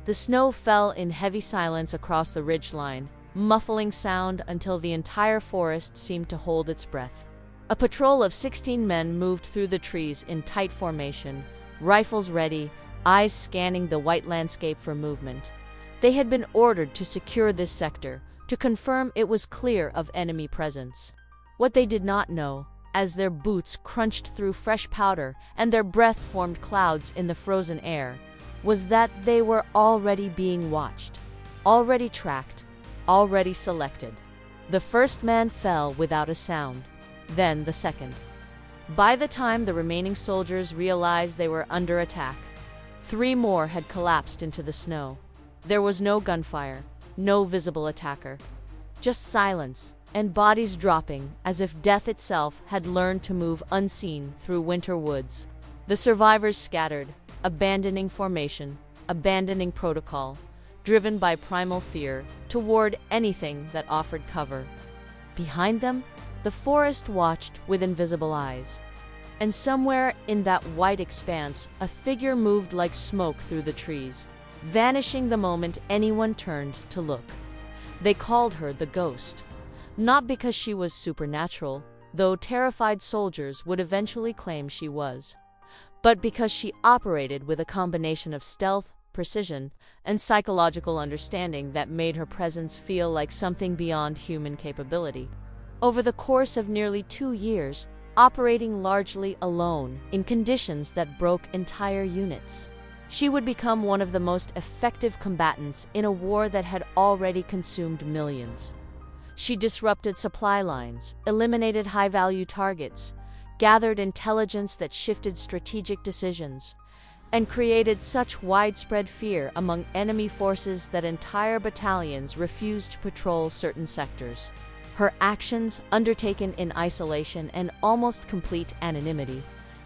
The snow fell in heavy silence across the ridgeline, muffling sound until the entire forest seemed to hold its breath. A patrol of 16 men moved through the trees in tight formation, rifles ready, eyes scanning the white landscape for movement. They had been ordered to secure this sector, to confirm it was clear of enemy presence. What they did not know, as their boots crunched through fresh powder and their breath formed clouds in the frozen air, was that they were already being watched, already tracked, already selected. The first man fell without a sound, then the second. By the time the remaining soldiers realized they were under attack, 3 more had collapsed into the snow. There was no gunfire, no visible attacker, just silence and bodies dropping as if death itself had learned to move unseen through winter woods. The survivors scattered, abandoning formation, abandoning protocol, driven by primal fear toward anything that offered cover. Behind them, the forest watched with invisible eyes. And somewhere in that white expanse, a figure moved like smoke through the trees, vanishing the moment anyone turned to look. They called her the Ghost, not because she was supernatural, though terrified soldiers would eventually claim she was, but because she operated with a combination of stealth, precision, and psychological understanding that made her presence feel like something beyond human capability. Over the course of nearly 2 years, operating largely alone in conditions that broke entire units, she would become one of the most effective combatants in a war that had already consumed millions. She disrupted supply lines, eliminated high-value targets, gathered intelligence that shifted strategic decisions, and created such widespread fear among enemy forces that entire battalions refused to patrol certain sectors. Her actions, undertaken in isolation and almost complete anonymity,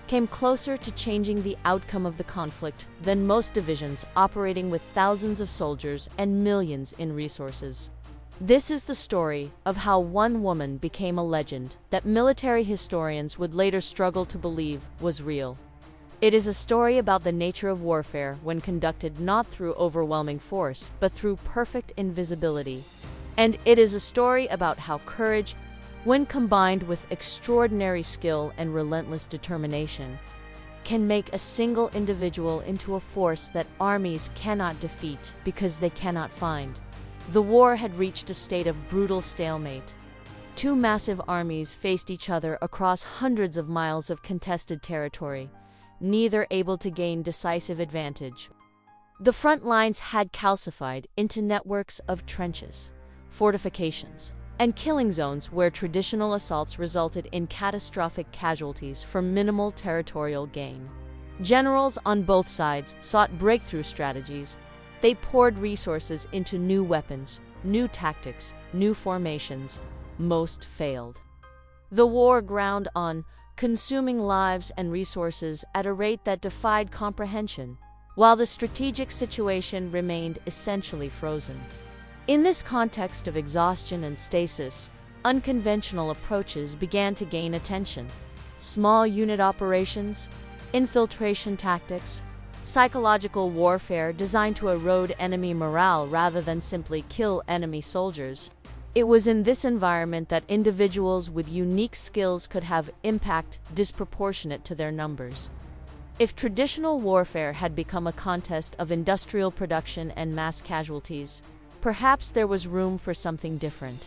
came closer to changing the outcome of the conflict than most divisions operating with thousands of soldiers and millions in resources. This is the story of how one woman became a legend that military historians would later struggle to believe was real. It is a story about the nature of warfare when conducted not through overwhelming force, but through perfect invisibility. And it is a story about how courage, when combined with extraordinary skill and relentless determination, can make a single individual into a force that armies cannot defeat because they cannot find. The war had reached a state of brutal stalemate. 2 massive armies faced each other across hundreds of miles of contested territory, neither able to gain decisive advantage. The front lines had calcified into networks of trenches, fortifications, and killing zones where traditional assaults resulted in catastrophic casualties for minimal territorial gain. Generals on both sides sought breakthrough strategies. They poured resources into new weapons, new tactics, new formations. Most failed. The war ground on, consuming lives and resources at a rate that defied comprehension, while the strategic situation remained essentially frozen. In this context of exhaustion and stasis, unconventional approaches began to gain attention. Small unit operations, infiltration tactics, psychological warfare designed to erode enemy morale rather than simply kill enemy soldiers. It was in this environment that individuals with unique skills could have impact disproportionate to their numbers. If traditional warfare had become a contest of industrial production and mass casualties, perhaps there was room for something different,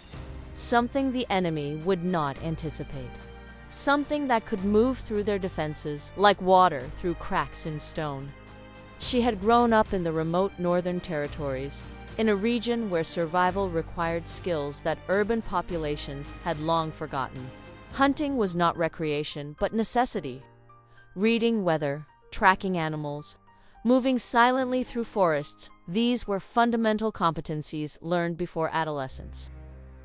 something the enemy would not anticipate, something that could move through their defenses like water through cracks in stone. She had grown up in the remote northern territories, in a region where survival required skills that urban populations had long forgotten. Hunting was not recreation, but necessity. Reading weather, tracking animals, moving silently through forests, these were fundamental competencies learned before adolescence.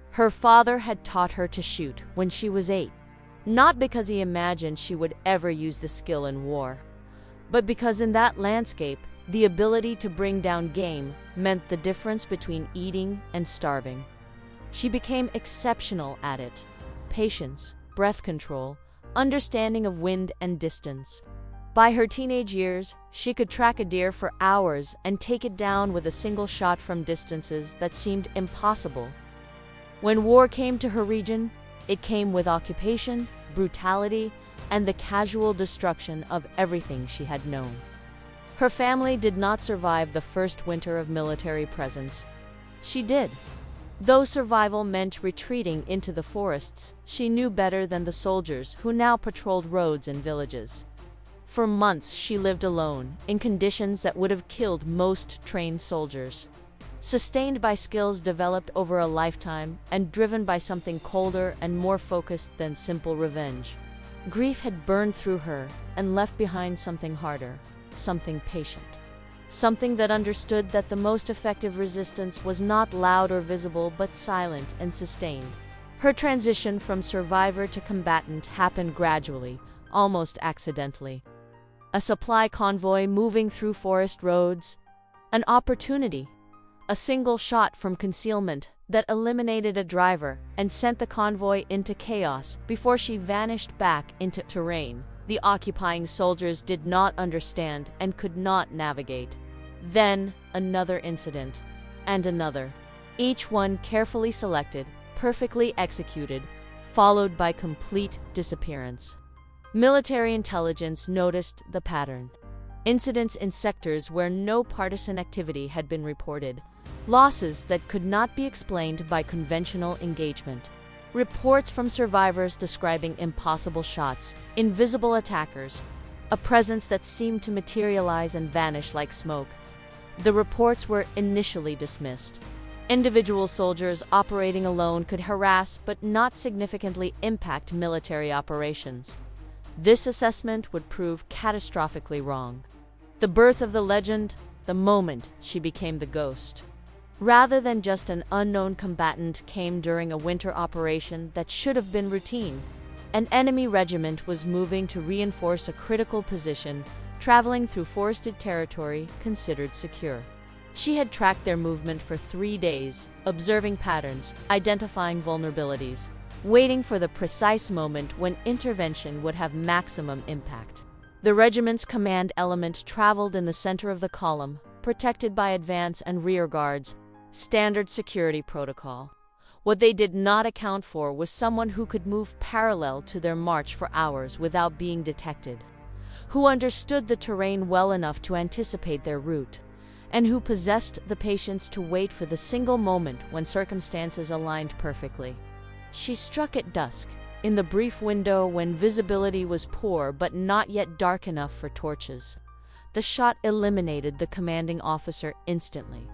Her father had taught her to shoot when she was 8, not because he imagined she would ever use the skill in war, but because in that landscape, the ability to bring down game meant the difference between eating and starving. She became exceptional at it. Patience, breath control, understanding of wind and distance. By her teenage years, she could track a deer for hours and take it down with a single shot from distances that seemed impossible. When war came to her region, it came with occupation, brutality, and the casual destruction of everything she had known. Her family did not survive the first winter of military presence. She did. Though survival meant retreating into the forests, she knew better than the soldiers who now patrolled roads and villages. For months, she lived alone, in conditions that would have killed most trained soldiers. Sustained by skills developed over a lifetime and driven by something colder and more focused than simple revenge. Grief had burned through her and left behind something harder, something patient. Something that understood that the most effective resistance was not loud or visible but silent and sustained. Her transition from survivor to combatant happened gradually, almost accidentally. A supply convoy moving through forest roads, an opportunity, a single shot from concealment that eliminated a driver and sent the convoy into chaos before she vanished back into terrain the occupying soldiers did not understand and could not navigate. Then another incident, and another, each one carefully selected, perfectly executed, followed by complete disappearance. Military intelligence noticed the pattern. Incidents in sectors where no partisan activity had been reported. Losses that could not be explained by conventional engagement. Reports from survivors describing impossible shots, invisible attackers, a presence that seemed to materialize and vanish like smoke. The reports were initially dismissed. Individual soldiers operating alone could harass but not significantly impact military operations. This assessment would prove catastrophically wrong. The birth of the legend, the moment she became the ghost. Rather than just an unknown combatant, came during a winter operation that should have been routine. An enemy regiment was moving to reinforce a critical position, traveling through forested territory considered secure. She had tracked their movement for 3 days, observing patterns, identifying vulnerabilities, waiting for the precise moment when intervention would have maximum impact. The regiment's command element traveled in the center of the column, protected by advance and rear guards, standard security protocol. What they did not account for was someone who could move parallel to their march for hours without being detected, who understood the terrain well enough to anticipate their route, and who possessed the patience to wait for the single moment when circumstances aligned perfectly. She struck at dusk, in the brief window when visibility was poor but not yet dark enough for torches. The shot eliminated the commanding officer instantly.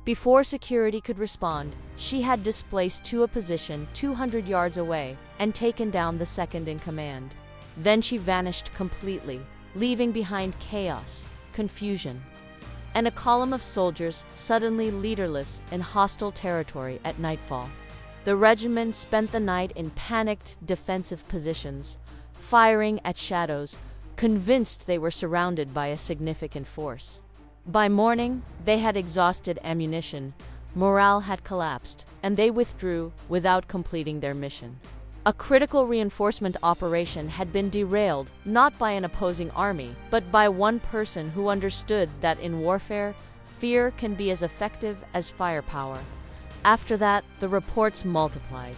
Before security could respond, she had displaced to a position 200 yards away and taken down the second in command. Then she vanished completely, leaving behind chaos, confusion, and a column of soldiers suddenly leaderless in hostile territory at nightfall. The regiment spent the night in panicked, defensive positions, firing at shadows, convinced they were surrounded by a significant force. By morning, they had exhausted ammunition, morale had collapsed, and they withdrew without completing their mission. A critical reinforcement operation had been derailed not by an opposing army, but by one person who understood that in warfare, fear can be as effective as firepower. After that, the reports multiplied.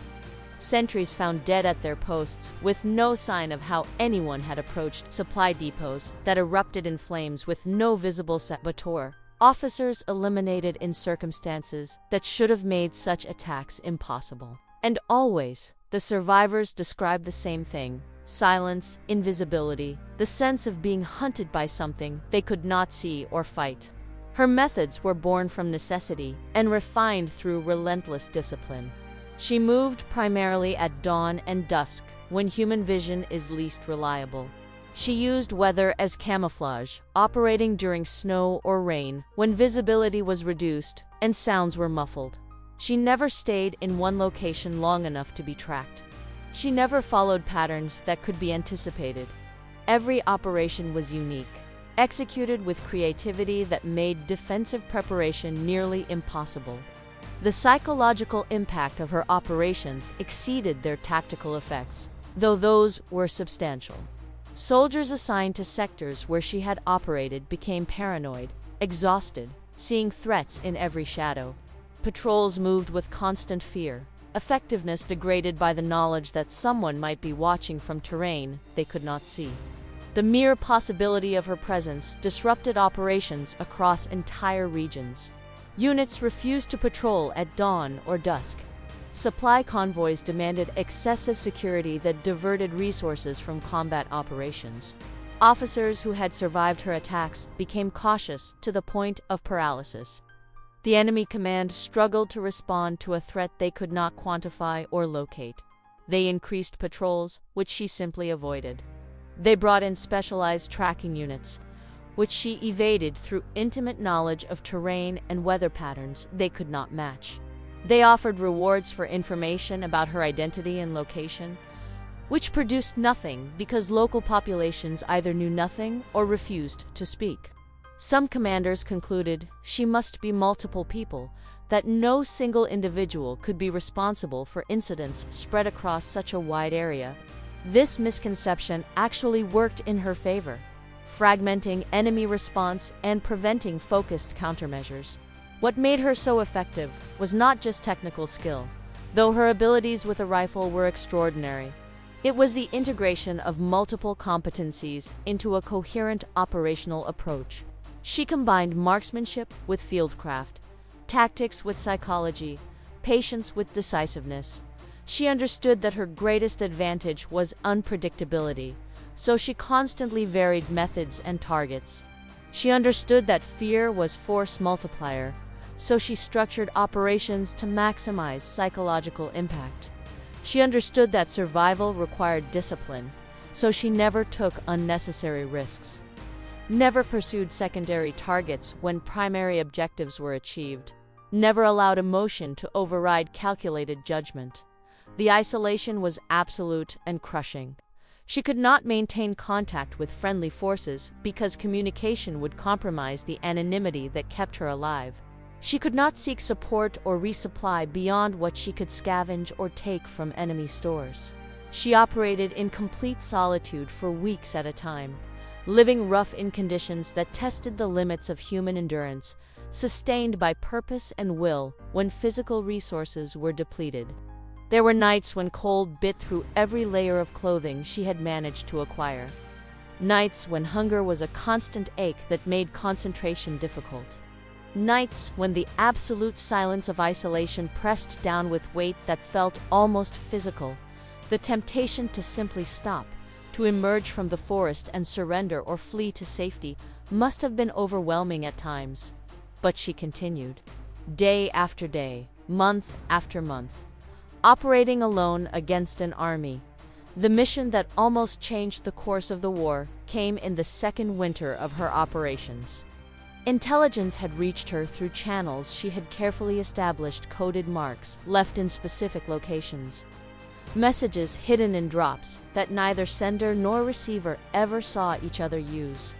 Sentries found dead at their posts, with no sign of how anyone had approached supply depots that erupted in flames with no visible saboteur. Officers eliminated in circumstances that should have made such attacks impossible. And always, the survivors described the same thing: silence, invisibility, the sense of being hunted by something they could not see or fight. Her methods were born from necessity and refined through relentless discipline. She moved primarily at dawn and dusk, when human vision is least reliable. She used weather as camouflage, operating during snow or rain, when visibility was reduced and sounds were muffled. She never stayed in one location long enough to be tracked. She never followed patterns that could be anticipated. Every operation was unique, executed with creativity that made defensive preparation nearly impossible. The psychological impact of her operations exceeded their tactical effects, though those were substantial. Soldiers assigned to sectors where she had operated became paranoid, exhausted, seeing threats in every shadow. Patrols moved with constant fear, effectiveness degraded by the knowledge that someone might be watching from terrain they could not see. The mere possibility of her presence disrupted operations across entire regions. Units refused to patrol at dawn or dusk. Supply convoys demanded excessive security that diverted resources from combat operations. Officers who had survived her attacks became cautious to the point of paralysis. The enemy command struggled to respond to a threat they could not quantify or locate. They increased patrols, which she simply avoided. They brought in specialized tracking units, which she evaded through intimate knowledge of terrain and weather patterns they could not match. They offered rewards for information about her identity and location, which produced nothing because local populations either knew nothing or refused to speak. Some commanders concluded she must be multiple people, that no single individual could be responsible for incidents spread across such a wide area. This misconception actually worked in her favor, fragmenting enemy response and preventing focused countermeasures. What made her so effective was not just technical skill, though her abilities with a rifle were extraordinary. It was the integration of multiple competencies into a coherent operational approach. She combined marksmanship with fieldcraft, tactics with psychology, patience with decisiveness. She understood that her greatest advantage was unpredictability, so she constantly varied methods and targets. She understood that fear was force multiplier, so she structured operations to maximize psychological impact. She understood that survival required discipline, so she never took unnecessary risks, never pursued secondary targets when primary objectives were achieved, never allowed emotion to override calculated judgment. The isolation was absolute and crushing. She could not maintain contact with friendly forces because communication would compromise the anonymity that kept her alive. She could not seek support or resupply beyond what she could scavenge or take from enemy stores. She operated in complete solitude for weeks at a time, living rough in conditions that tested the limits of human endurance, sustained by purpose and will when physical resources were depleted. There were nights when cold bit through every layer of clothing she had managed to acquire. Nights when hunger was a constant ache that made concentration difficult. Nights when the absolute silence of isolation pressed down with weight that felt almost physical. The temptation to simply stop, to emerge from the forest and surrender or flee to safety, must have been overwhelming at times. But she continued, day after day, month after month, operating alone against an army. The mission that almost changed the course of the war came in the second winter of her operations. Intelligence had reached her through channels she had carefully established, coded marks left in specific locations. Messages hidden in drops that neither sender nor receiver ever saw each other use.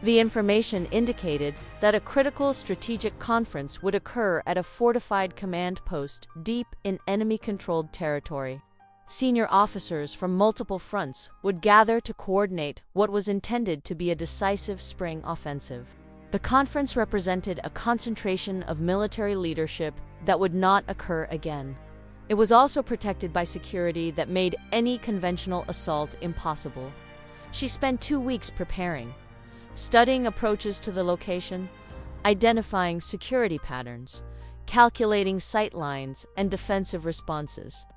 The information indicated that a critical strategic conference would occur at a fortified command post deep in enemy-controlled territory. Senior officers from multiple fronts would gather to coordinate what was intended to be a decisive spring offensive. The conference represented a concentration of military leadership that would not occur again. It was also protected by security that made any conventional assault impossible. She spent 2 weeks preparing, studying approaches to the location, identifying security patterns, calculating sight lines and defensive responses.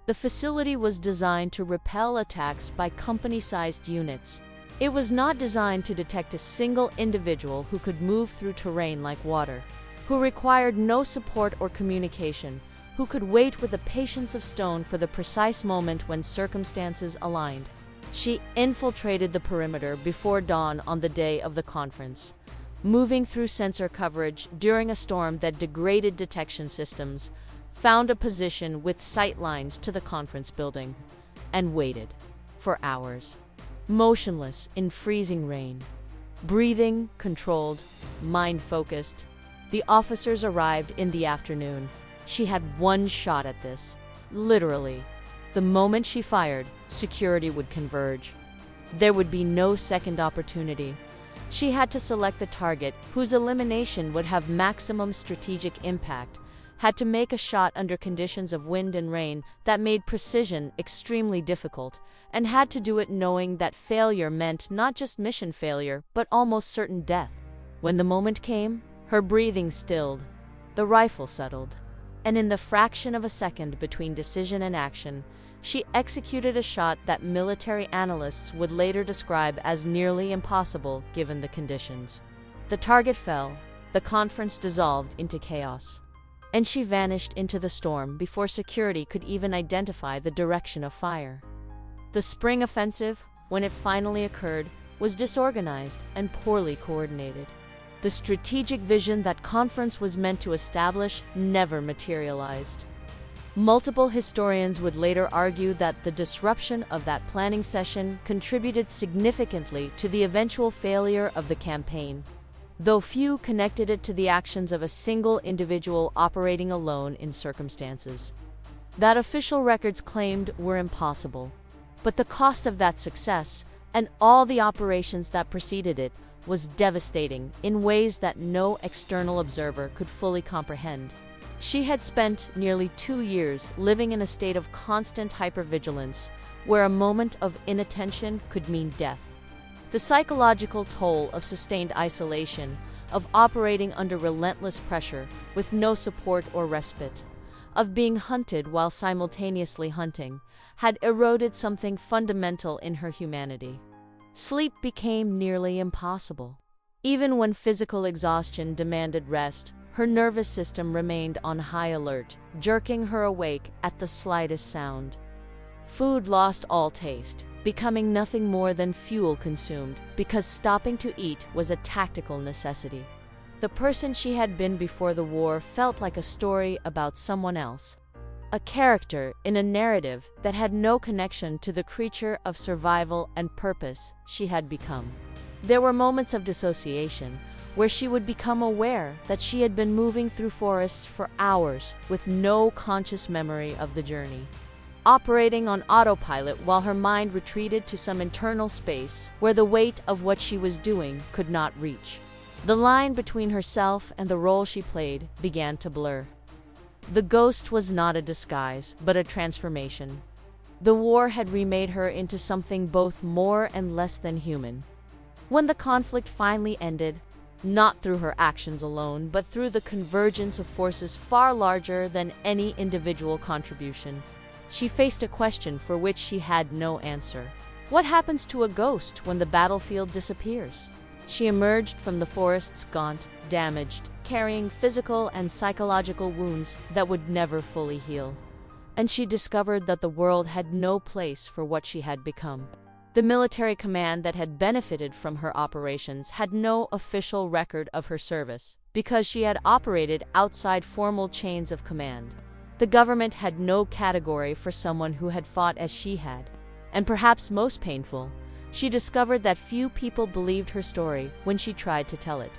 The facility was designed to repel attacks by company-sized units. It was not designed to detect a single individual who could move through terrain like water, who required no support or communication, who could wait with the patience of stone for the precise moment when circumstances aligned. She infiltrated the perimeter before dawn on the day of the conference, moving through sensor coverage during a storm that degraded detection systems, found a position with sight lines to the conference building, and waited for hours, motionless in freezing rain, breathing controlled, mind focused. The officers arrived in the afternoon. She had one shot at this, literally. The moment she fired, security would converge. There would be no second opportunity. She had to select the target whose elimination would have maximum strategic impact, had to make a shot under conditions of wind and rain that made precision extremely difficult, and had to do it knowing that failure meant not just mission failure, but almost certain death. When the moment came, her breathing stilled, the rifle settled, and in the fraction of a second between decision and action, she executed a shot that military analysts would later describe as nearly impossible given the conditions. The target fell, the conference dissolved into chaos, and she vanished into the storm before security could even identify the direction of fire. The spring offensive, when it finally occurred, was disorganized and poorly coordinated. The strategic vision that conference was meant to establish never materialized. Multiple historians would later argue that the disruption of that planning session contributed significantly to the eventual failure of the campaign, though few connected it to the actions of a single individual operating alone in circumstances that official records claimed were impossible. But the cost of that success, and all the operations that preceded it, was devastating in ways that no external observer could fully comprehend. She had spent nearly 2 years living in a state of constant hypervigilance, where a moment of inattention could mean death. The psychological toll of sustained isolation, of operating under relentless pressure with no support or respite, of being hunted while simultaneously hunting, had eroded something fundamental in her humanity. Sleep became nearly impossible. Even when physical exhaustion demanded rest, her nervous system remained on high alert, jerking her awake at the slightest sound. Food lost all taste, becoming nothing more than fuel consumed, because stopping to eat was a tactical necessity. The person she had been before the war felt like a story about someone else, a character in a narrative that had no connection to the creature of survival and purpose she had become. There were moments of dissociation, where she would become aware that she had been moving through forests for hours with no conscious memory of the journey, operating on autopilot while her mind retreated to some internal space where the weight of what she was doing could not reach. The line between herself and the role she played began to blur. The ghost was not a disguise, but a transformation. The war had remade her into something both more and less than human. When the conflict finally ended, not through her actions alone, but through the convergence of forces far larger than any individual contribution, she faced a question for which she had no answer. What happens to a ghost when the battlefield disappears? She emerged from the forests gaunt, damaged, carrying physical and psychological wounds that would never fully heal. And she discovered that the world had no place for what she had become. The military command that had benefited from her operations had no official record of her service, because she had operated outside formal chains of command. The government had no category for someone who had fought as she had. And perhaps most painful, she discovered that few people believed her story when she tried to tell it.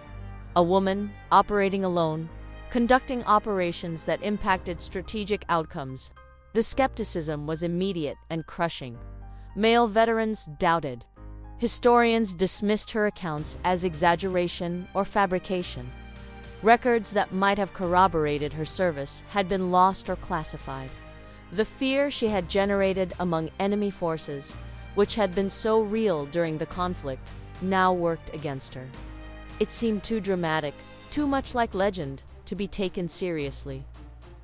A woman, operating alone, conducting operations that impacted strategic outcomes. The skepticism was immediate and crushing. Male veterans doubted. Historians dismissed her accounts as exaggeration or fabrication. Records that might have corroborated her service had been lost or classified. The fear she had generated among enemy forces, which had been so real during the conflict, now worked against her. It seemed too dramatic, too much like legend, to be taken seriously.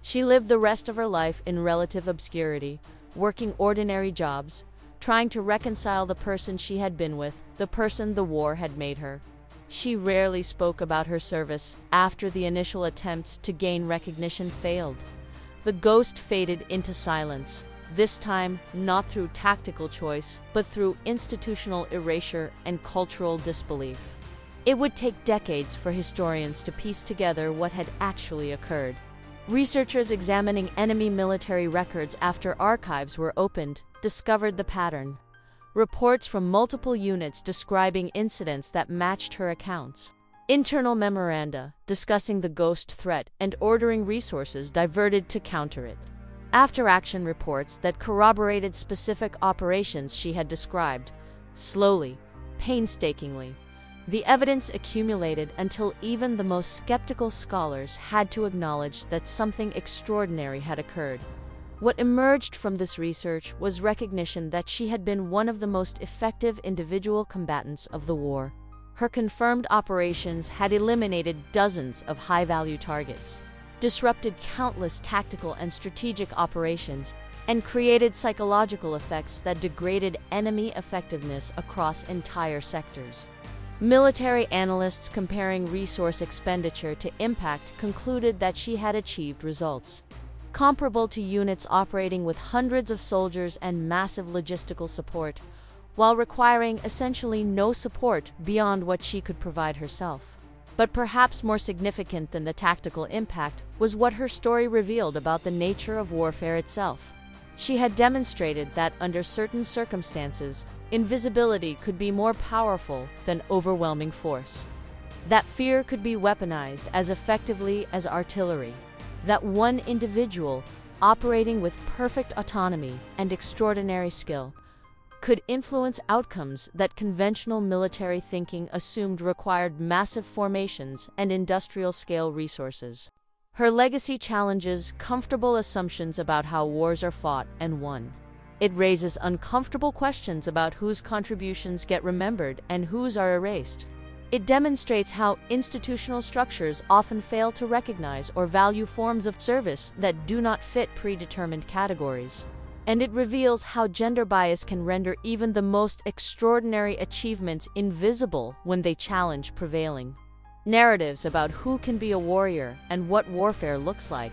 She lived the rest of her life in relative obscurity, working ordinary jobs, trying to reconcile the person she had been with, the person the war had made her. She rarely spoke about her service after the initial attempts to gain recognition failed. The ghost faded into silence, this time not through tactical choice, but through institutional erasure and cultural disbelief. It would take decades for historians to piece together what had actually occurred. Researchers examining enemy military records after archives were opened discovered the pattern. Reports from multiple units describing incidents that matched her accounts. Internal memoranda discussing the ghost threat and ordering resources diverted to counter it. After-action reports that corroborated specific operations she had described. Slowly, painstakingly, the evidence accumulated until even the most skeptical scholars had to acknowledge that something extraordinary had occurred. What emerged from this research was recognition that she had been one of the most effective individual combatants of the war. Her confirmed operations had eliminated dozens of high-value targets, disrupted countless tactical and strategic operations, and created psychological effects that degraded enemy effectiveness across entire sectors. Military analysts comparing resource expenditure to impact concluded that she had achieved results comparable to units operating with hundreds of soldiers and massive logistical support, while requiring essentially no support beyond what she could provide herself. But perhaps more significant than the tactical impact was what her story revealed about the nature of warfare itself. She had demonstrated that under certain circumstances, invisibility could be more powerful than overwhelming force. That fear could be weaponized as effectively as artillery. That one individual, operating with perfect autonomy and extraordinary skill, could influence outcomes that conventional military thinking assumed required massive formations and industrial-scale resources. Her legacy challenges comfortable assumptions about how wars are fought and won. It raises uncomfortable questions about whose contributions get remembered and whose are erased. It demonstrates how institutional structures often fail to recognize or value forms of service that do not fit predetermined categories. And it reveals how gender bias can render even the most extraordinary achievements invisible when they challenge prevailing narratives about who can be a warrior and what warfare looks like.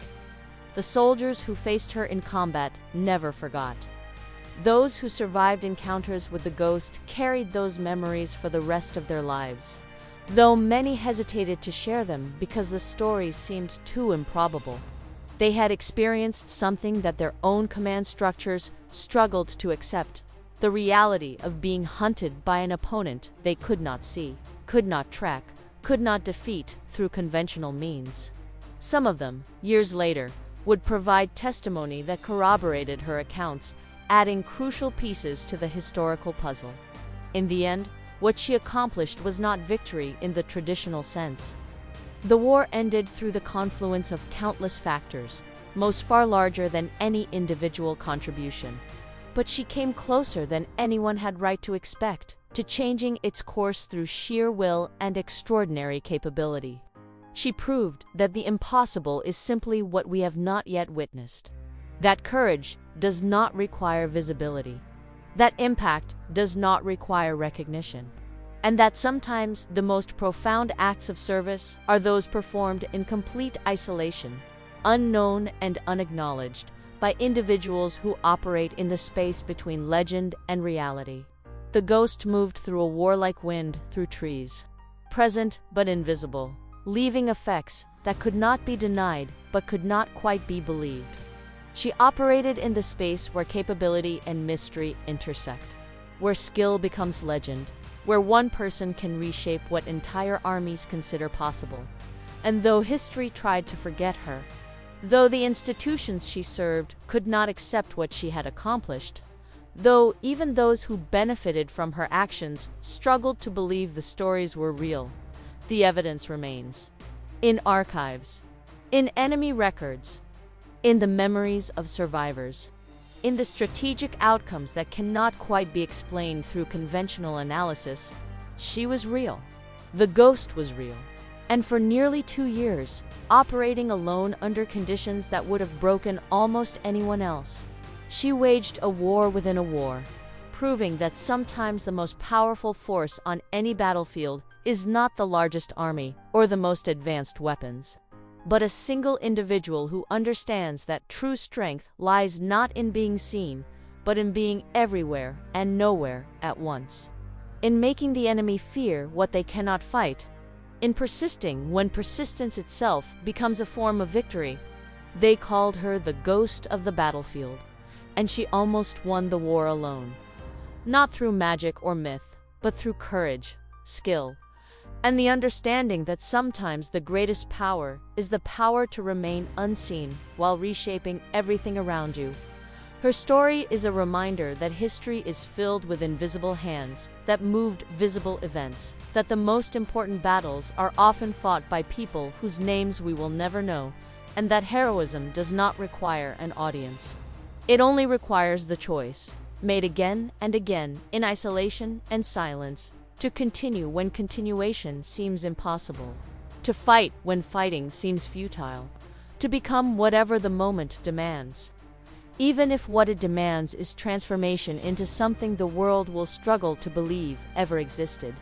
The soldiers who faced her in combat never forgot. Those who survived encounters with the ghost carried those memories for the rest of their lives, though many hesitated to share them because the stories seemed too improbable. They had experienced something that their own command structures struggled to accept: the reality of being hunted by an opponent they could not see, could not track, could not defeat through conventional means. Some of them, years later, would provide testimony that corroborated her accounts, adding crucial pieces to the historical puzzle. In the end, what she accomplished was not victory in the traditional sense. The war ended through the confluence of countless factors, most far larger than any individual contribution. But she came closer than anyone had right to expect, to changing its course through sheer will and extraordinary capability. She proved that the impossible is simply what we have not yet witnessed. That courage does not require visibility. That impact does not require recognition. And that sometimes the most profound acts of service are those performed in complete isolation, unknown and unacknowledged, by individuals who operate in the space between legend and reality. The ghost moved through a warlike wind through trees, present but invisible, leaving effects that could not be denied but could not quite be believed. She operated in the space where capability and mystery intersect, where skill becomes legend, where one person can reshape what entire armies consider possible. And though history tried to forget her, though the institutions she served could not accept what she had accomplished, though even those who benefited from her actions struggled to believe the stories were real, the evidence remains. In archives, in enemy records, in the memories of survivors, in the strategic outcomes that cannot quite be explained through conventional analysis, she was real. The ghost was real. And for nearly 2 years, operating alone under conditions that would have broken almost anyone else, she waged a war within a war, proving that sometimes the most powerful force on any battlefield is not the largest army or the most advanced weapons, but a single individual who understands that true strength lies not in being seen, but in being everywhere and nowhere at once. In making the enemy fear what they cannot fight, in persisting when persistence itself becomes a form of victory. They called her the ghost of the battlefield, and she almost won the war alone. Not through magic or myth, but through courage, skill, and the understanding that sometimes the greatest power is the power to remain unseen while reshaping everything around you. Her story is a reminder that history is filled with invisible hands that moved visible events, that the most important battles are often fought by people whose names we will never know, and that heroism does not require an audience. It only requires the choice, made again and again, in isolation and silence, to continue when continuation seems impossible, to fight when fighting seems futile, to become whatever the moment demands, even if what it demands is transformation into something the world will struggle to believe ever existed.